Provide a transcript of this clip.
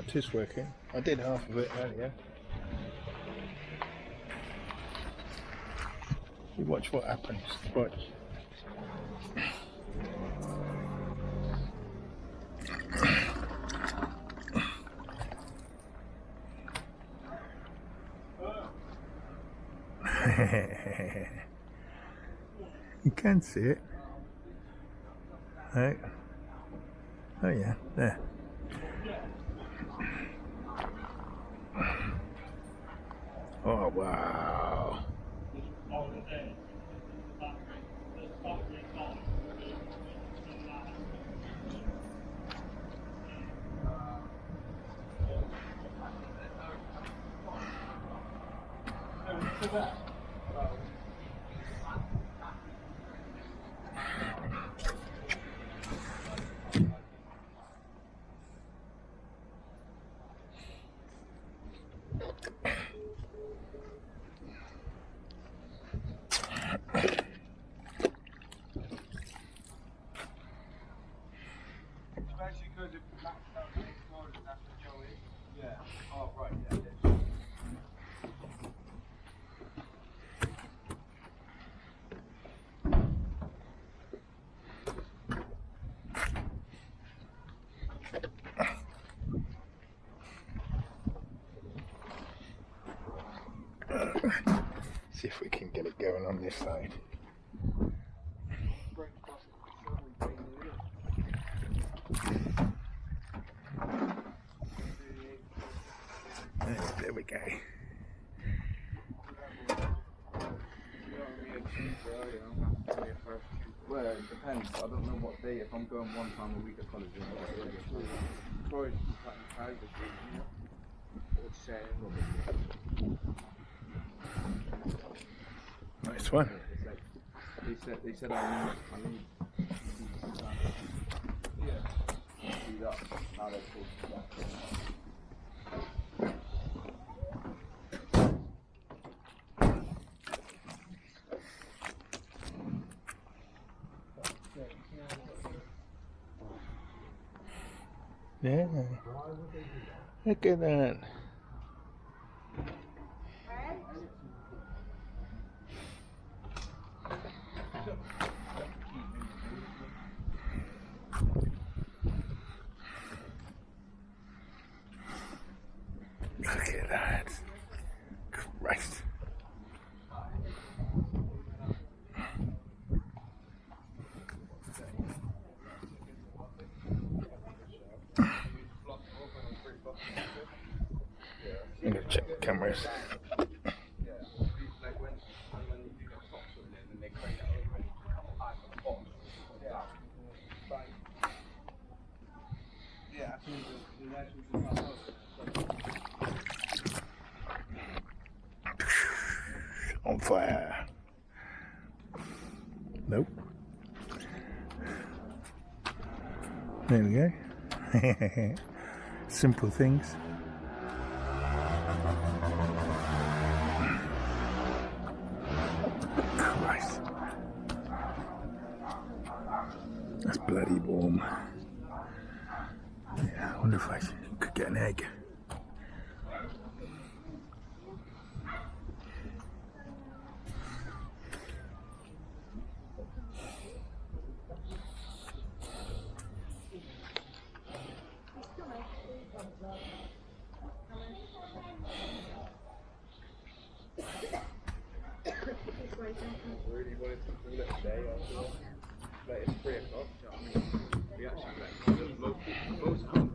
it is working. I did half of it earlier. You watch what happens. Watch. You can see it. Right. Oh yeah, there. Oh wow. See if we can get it going on this side. There we go. Well, it depends. I don't know what day. If I'm going one time a week at college, probably Nice one. They said I need yeah. Do that. Now they're talking about Yeah. Look at that. Look at that. Christ. I'm gonna check the cameras. On fire. Nope. There we go. Simple things. Christ. That's bloody warm. Yeah, I wonder if I could get an egg. really wanted something a little day after like it's 3 o'clock, you know what I mean? We actually like most